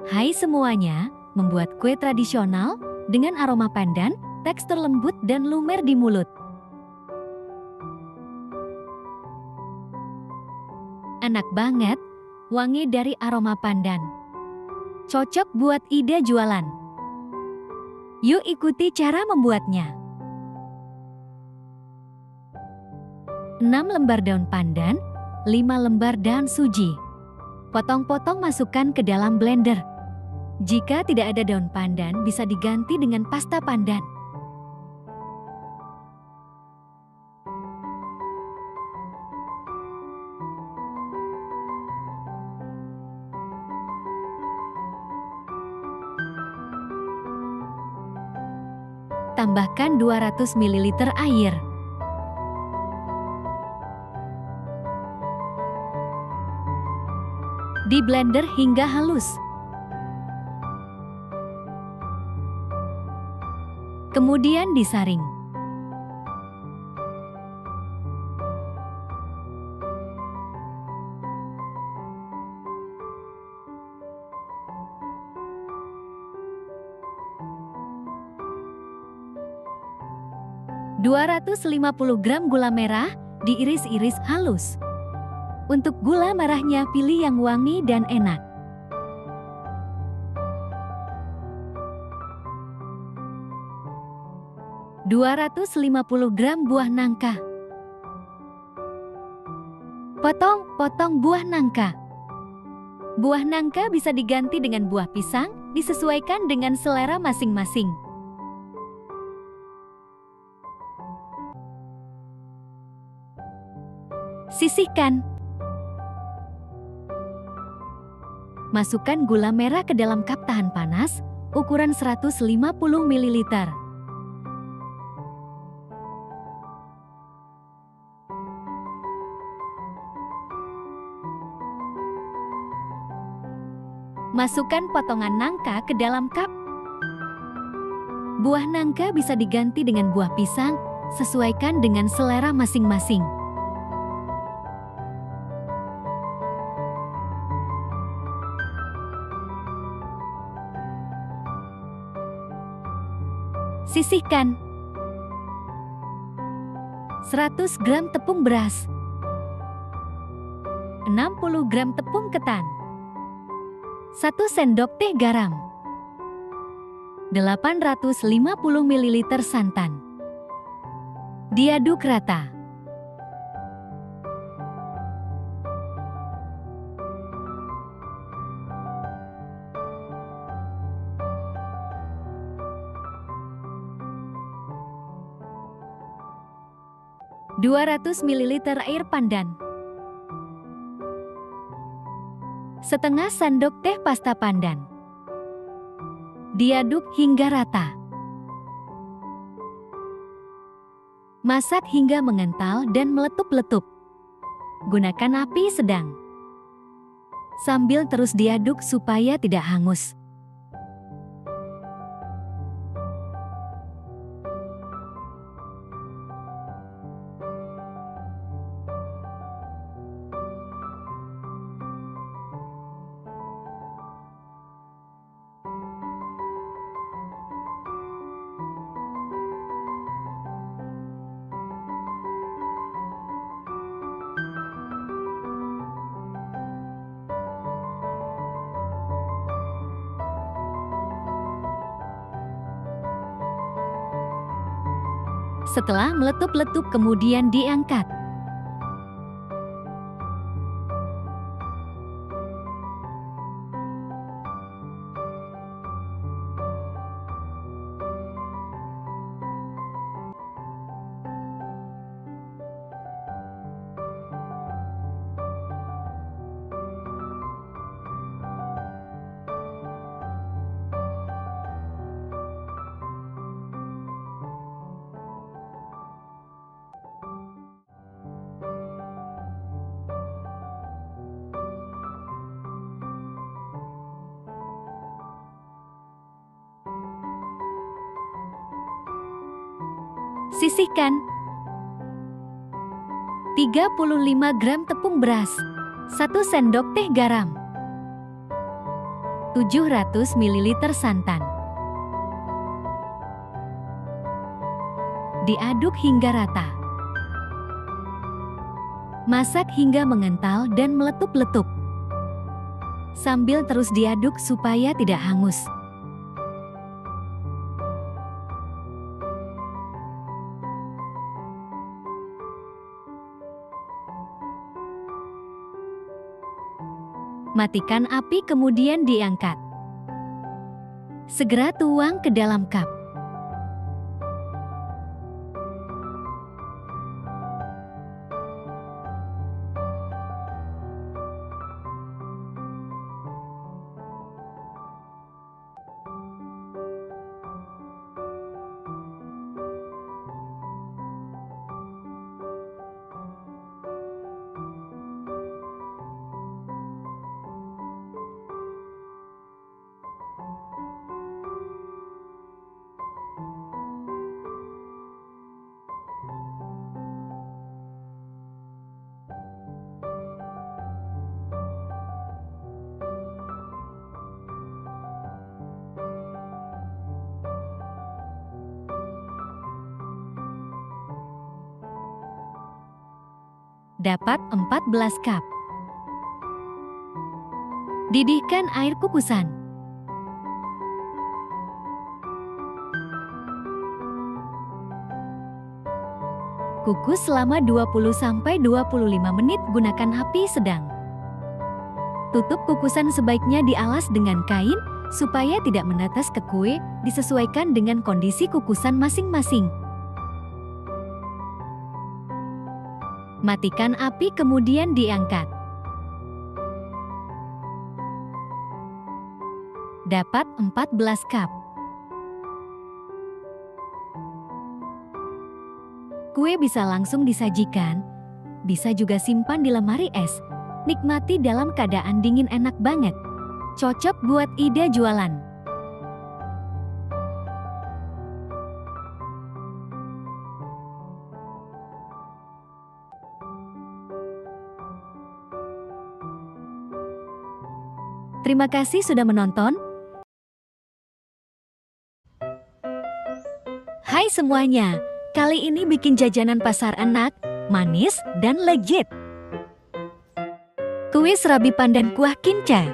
Hai semuanya, membuat kue tradisional dengan aroma pandan, tekstur lembut dan lumer di mulut. Enak banget, wangi dari aroma pandan. Cocok buat ide jualan. Yuk ikuti cara membuatnya. 6 lembar daun pandan, 5 lembar daun suji. Potong-potong masukkan ke dalam blender. Jika tidak ada daun pandan, bisa diganti dengan pasta pandan. Tambahkan 200 ml air. Di blender hingga halus. Kemudian disaring. ...250 gram gula merah diiris-iris halus. Untuk gula merahnya pilih yang wangi dan enak. ...250 gram buah nangka. Potong-potong buah nangka. Buah nangka bisa diganti dengan buah pisang, disesuaikan dengan selera masing-masing. Sisihkan. Masukkan gula merah ke dalam cup tahan panas, ukuran 150 ml. Masukkan potongan nangka ke dalam cup. Buah nangka bisa diganti dengan buah pisang, sesuaikan dengan selera masing-masing. Sisihkan. 100 gram tepung beras. 60 gram tepung ketan. 1 sendok teh garam. 850 ml santan. Diaduk rata. ...200 ml air pandan. Setengah sendok teh pasta pandan. Diaduk hingga rata. Masak hingga mengental dan meletup-letup. Gunakan api sedang. Sambil terus diaduk supaya tidak hangus. Setelah meletup-letup kemudian diangkat. Sisihkan. 35 gram tepung beras, 1 sendok teh garam. 700 ml santan. Diaduk hingga rata. Masak hingga mengental dan meletup-letup. Sambil terus diaduk supaya tidak hangus. Matikan api kemudian diangkat. Segera tuang ke dalam cup. Dapat 14 cup. Didihkan air kukusan. Kukus selama 20-25 menit gunakan api sedang. Tutup kukusan sebaiknya dialas dengan kain supaya tidak menetes ke kue, disesuaikan dengan kondisi kukusan masing-masing. Matikan api kemudian diangkat. Dapat 14 cup. Kue bisa langsung disajikan, bisa juga simpan di lemari es. Nikmati dalam keadaan dingin, enak banget. Cocok buat ide jualan. Terima kasih sudah menonton. Hai semuanya, kali ini bikin jajanan pasar enak, manis, dan legit. Kue serabi pandan kuah kinca.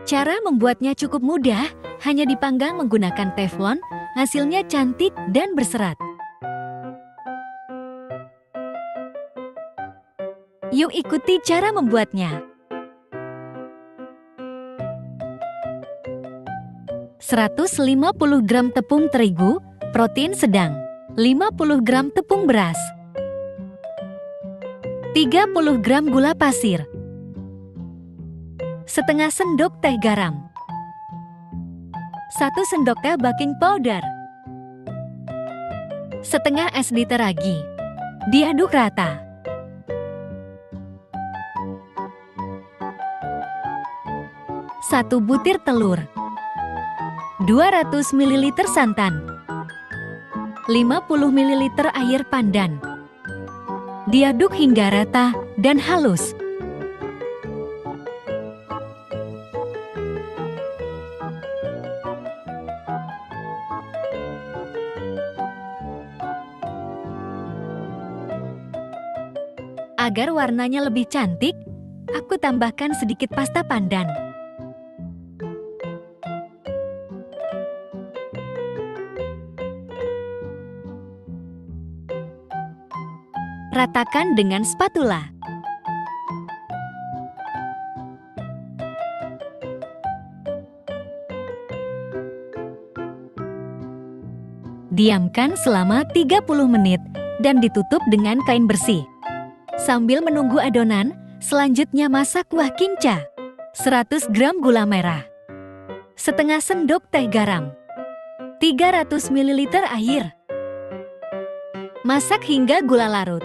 Cara membuatnya cukup mudah, hanya dipanggang menggunakan teflon, hasilnya cantik dan berserat. Yuk ikuti cara membuatnya. 150 gram tepung terigu, protein sedang, 50 gram tepung beras, 30 gram gula pasir, setengah sendok teh garam, 1 sendok teh baking powder, setengah es liter ragi. Diaduk rata. Satu butir telur, 200 ml santan, 50 ml air pandan. Diaduk hingga rata dan halus. Agar warnanya lebih cantik, aku tambahkan sedikit pasta pandan. Ratakan dengan spatula. Diamkan selama 30 menit dan ditutup dengan kain bersih. Sambil menunggu adonan, selanjutnya masak kuah kinca. 100 gram gula merah, setengah sendok teh garam, 300 ml air. Masak hingga gula larut.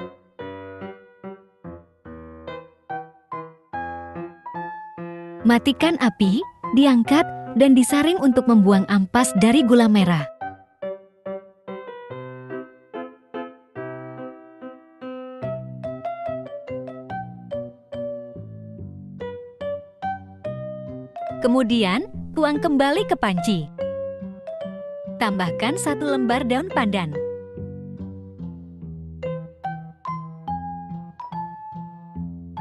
Matikan api, diangkat, dan disaring untuk membuang ampas dari gula merah. Kemudian, tuang kembali ke panci. Tambahkan 1 lembar daun pandan.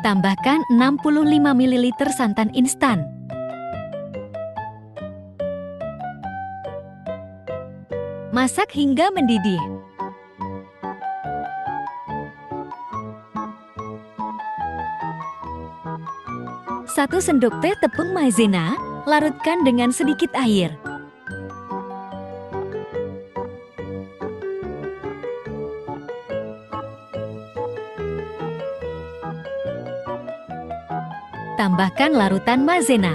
Tambahkan 65 ml santan instan. Masak hingga mendidih. Satu sendok teh tepung maizena, larutkan dengan sedikit air. Tambahkan larutan maizena.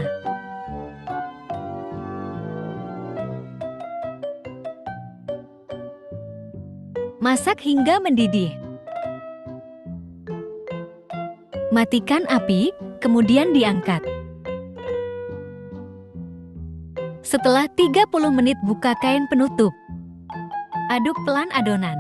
Masak hingga mendidih. Matikan api, kemudian diangkat. Setelah 30 menit buka kain penutup. Aduk pelan adonan.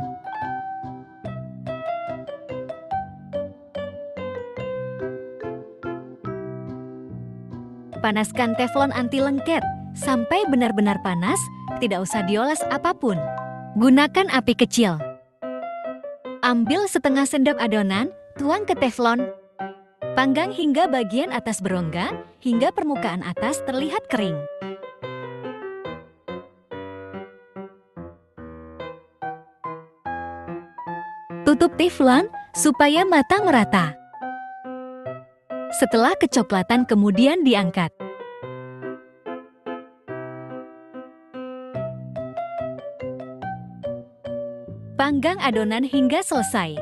Panaskan teflon anti lengket sampai benar-benar panas, tidak usah dioles apapun. Gunakan api kecil. Ambil setengah sendok adonan, tuang ke teflon. Panggang hingga bagian atas berongga, hingga permukaan atas terlihat kering. Tutup teflon supaya matang merata. Setelah kecoklatan kemudian diangkat. Panggang adonan hingga selesai.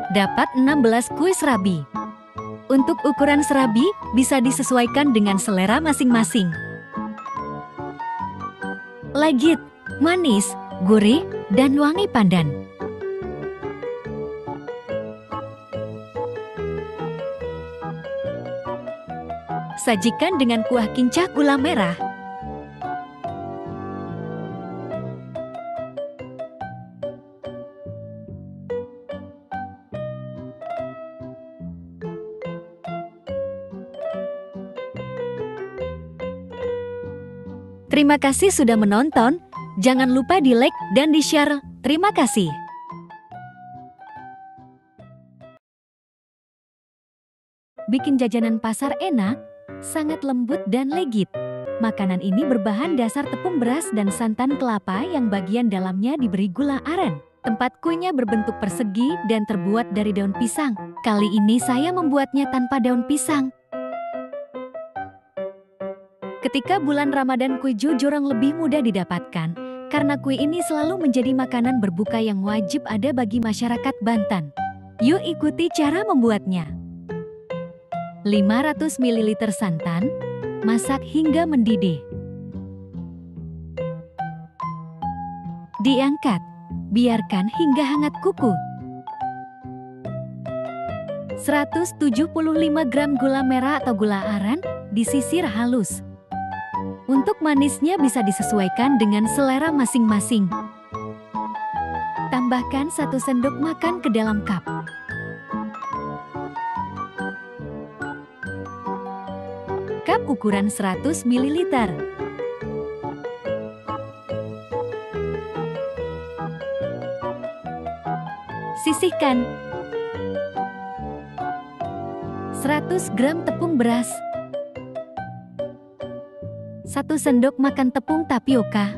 Dapat 16 kue serabi. Untuk ukuran serabi bisa disesuaikan dengan selera masing-masing. Legit, manis, gurih, dan wangi pandan. Sajikan dengan kuah kincah gula merah. Terima kasih sudah menonton. Jangan lupa di like dan di share. Terima kasih. Bikin jajanan pasar enak, sangat lembut dan legit. Makanan ini berbahan dasar tepung beras dan santan kelapa yang bagian dalamnya diberi gula aren. Tempat kuenya berbentuk persegi dan terbuat dari daun pisang. Kali ini saya membuatnya tanpa daun pisang. Ketika bulan Ramadan, kue jujurang lebih mudah didapatkan, karena kue ini selalu menjadi makanan berbuka yang wajib ada bagi masyarakat Banten. Yuk ikuti cara membuatnya. 500 ml santan, masak hingga mendidih. Diangkat, biarkan hingga hangat kuku. 175 gram gula merah atau gula aren, disisir halus. Untuk manisnya bisa disesuaikan dengan selera masing-masing. Tambahkan 1 sendok makan ke dalam cup. Cup ukuran 100 ml. Sisihkan 100 gram tepung beras, 1 sendok makan tepung tapioka,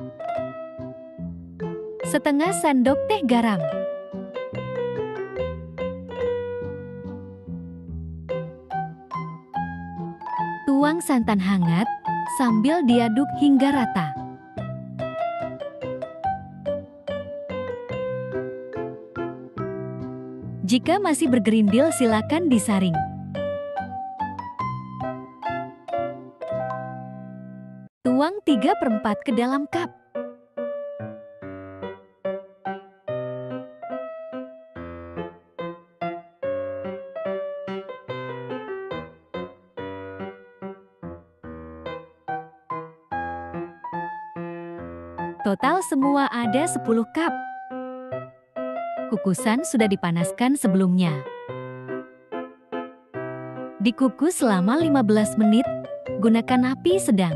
setengah sendok teh garam. Tuang santan hangat sambil diaduk hingga rata. Jika masih bergerindil, silakan disaring. Tuang 3/4 ke dalam cup. Total semua ada 10 cup. Kukusan sudah dipanaskan sebelumnya. Dikukus selama 15 menit, gunakan api sedang.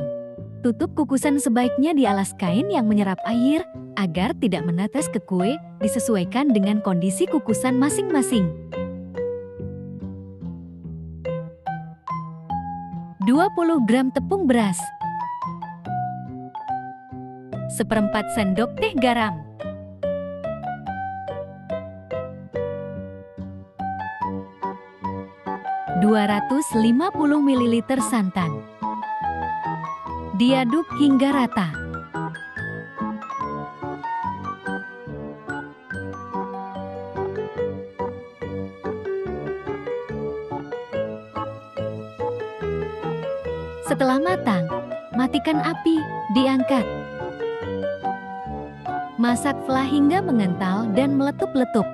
Tutup kukusan sebaiknya di alas kain yang menyerap air, agar tidak menetes ke kue, disesuaikan dengan kondisi kukusan masing-masing. 20 gram tepung beras. 1/4 sendok teh garam. 250 ml santan. Diaduk hingga rata. Setelah matang, matikan api, diangkat. Masak fla hingga mengental dan meletup-letup.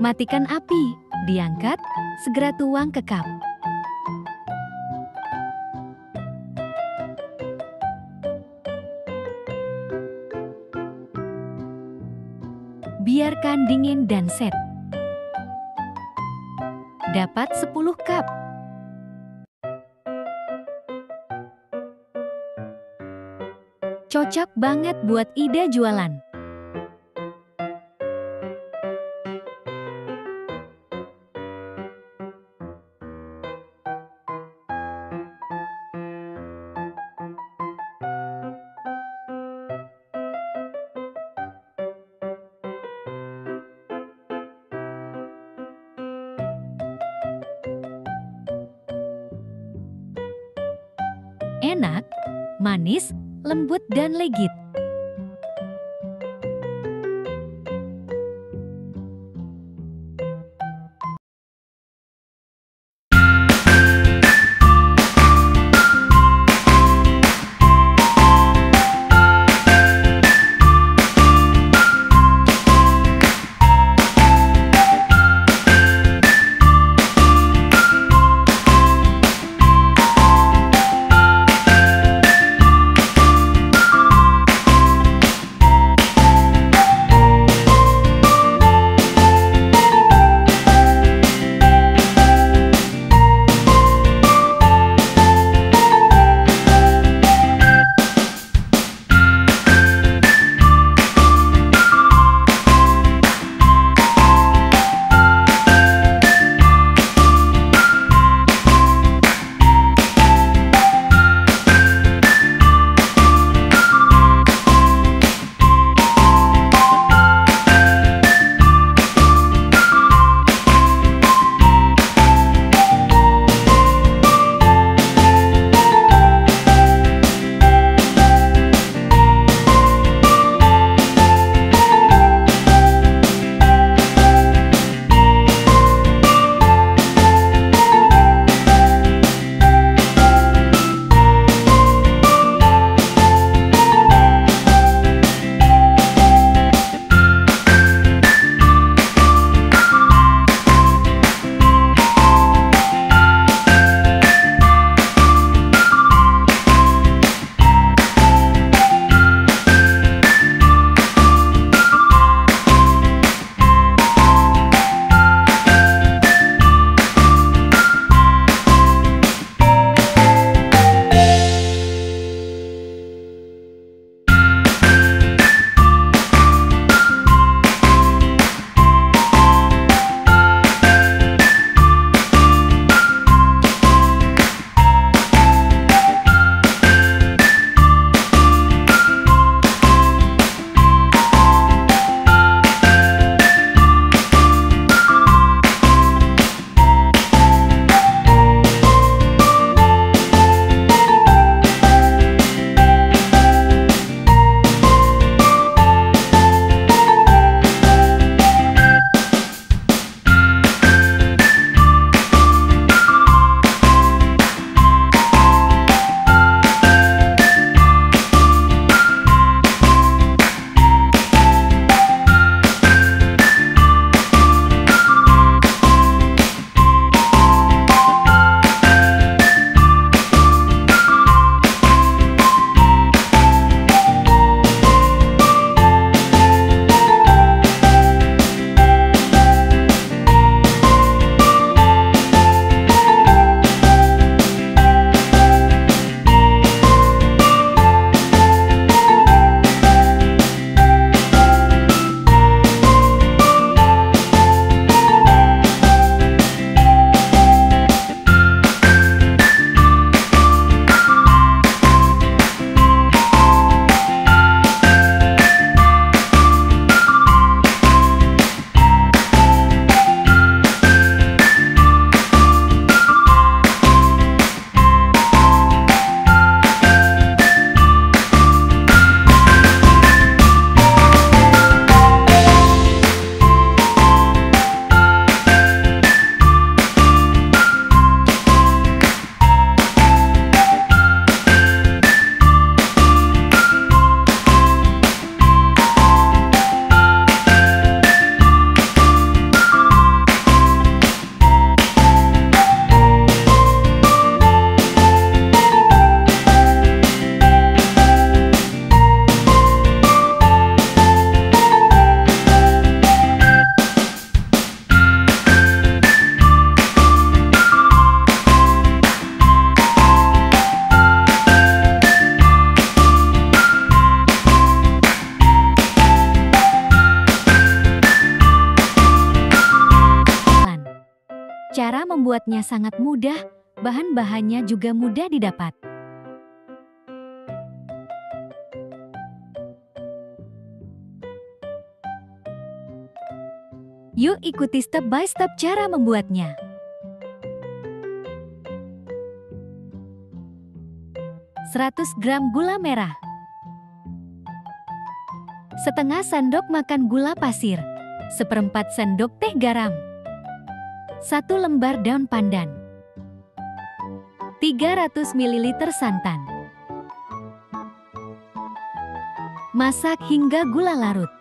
Matikan api, diangkat, segera tuang ke cup. Biarkan dingin dan set. Dapat 10 cup. Cocok banget buat ide jualan. Enak, manis, lembut dan legit. Cara membuatnya sangat mudah, bahan-bahannya juga mudah didapat. Yuk ikuti step by step cara membuatnya. Seratus gram gula merah, setengah sendok makan gula pasir, seperempat sendok teh garam, 1 lembar daun pandan, 300 ml santan. Masak hingga gula larut.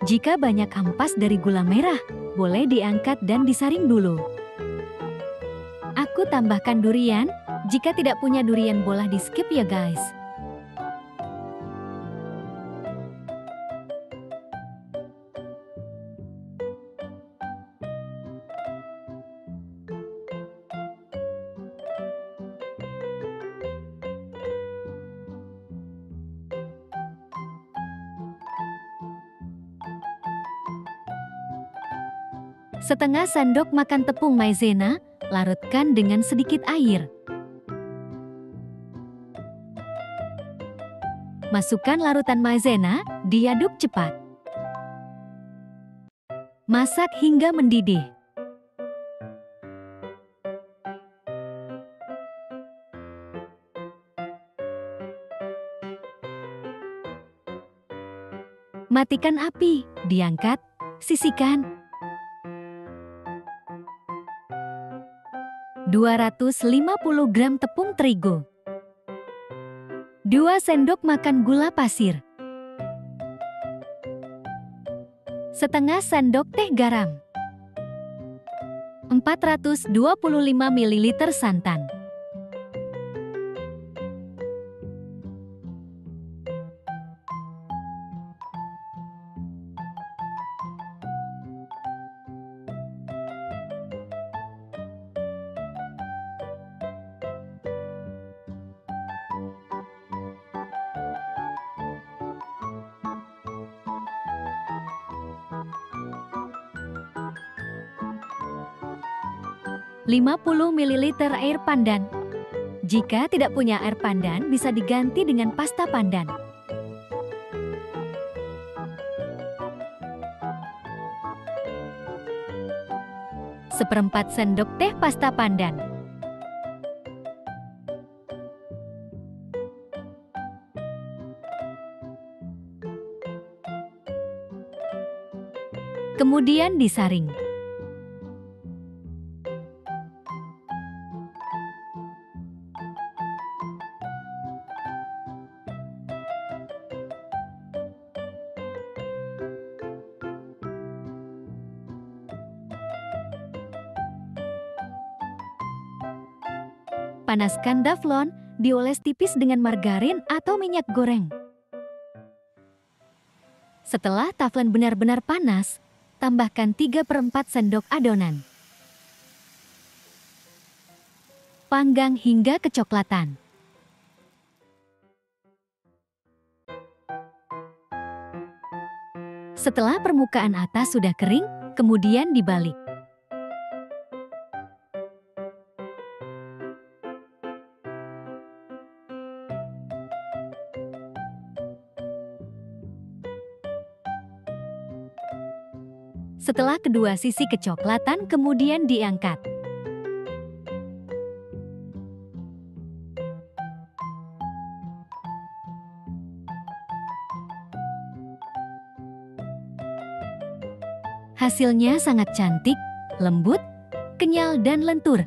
Jika banyak ampas dari gula merah, boleh diangkat dan disaring dulu. Aku tambahkan durian, jika tidak punya durian boleh di skip ya guys. Setengah sendok makan tepung maizena, larutkan dengan sedikit air. Masukkan larutan maizena, diaduk cepat. Masak hingga mendidih. Matikan api, diangkat, sisihkan. 250 gram tepung terigu, 2 sendok makan gula pasir, setengah sendok teh garam, 425 ml santan. Lima 50 ml air pandan. Jika tidak punya air pandan, bisa diganti dengan pasta pandan. Seperempat sendok teh pasta pandan. Kemudian disaring. Panaskan teflon, dioles tipis dengan margarin atau minyak goreng. Setelah teflon benar-benar panas, tambahkan 3/4 sendok adonan. Panggang hingga kecoklatan. Setelah permukaan atas sudah kering, kemudian dibalik. Setelah kedua sisi kecoklatan, kemudian diangkat. Hasilnya sangat cantik, lembut, kenyal dan lentur.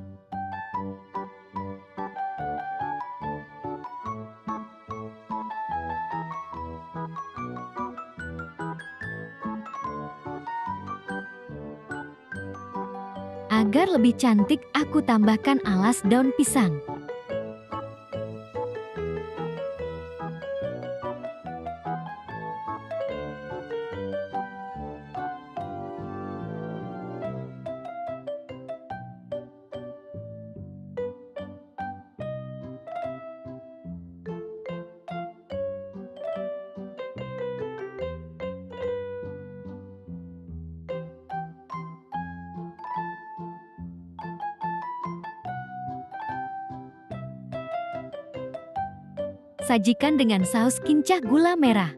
Agar lebih cantik, aku tambahkan alas daun pisang. Sajikan dengan saus kincah gula merah.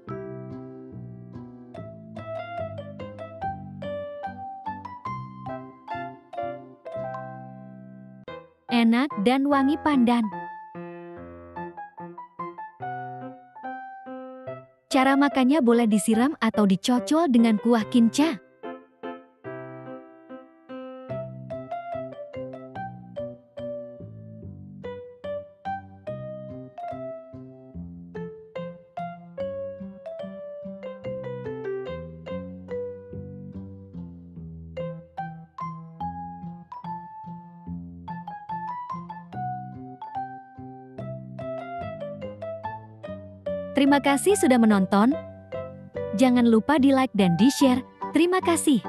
Enak dan wangi pandan. Cara makannya boleh disiram atau dicocol dengan kuah kincah. Terima kasih sudah menonton. Jangan lupa di like dan di share. Terima kasih.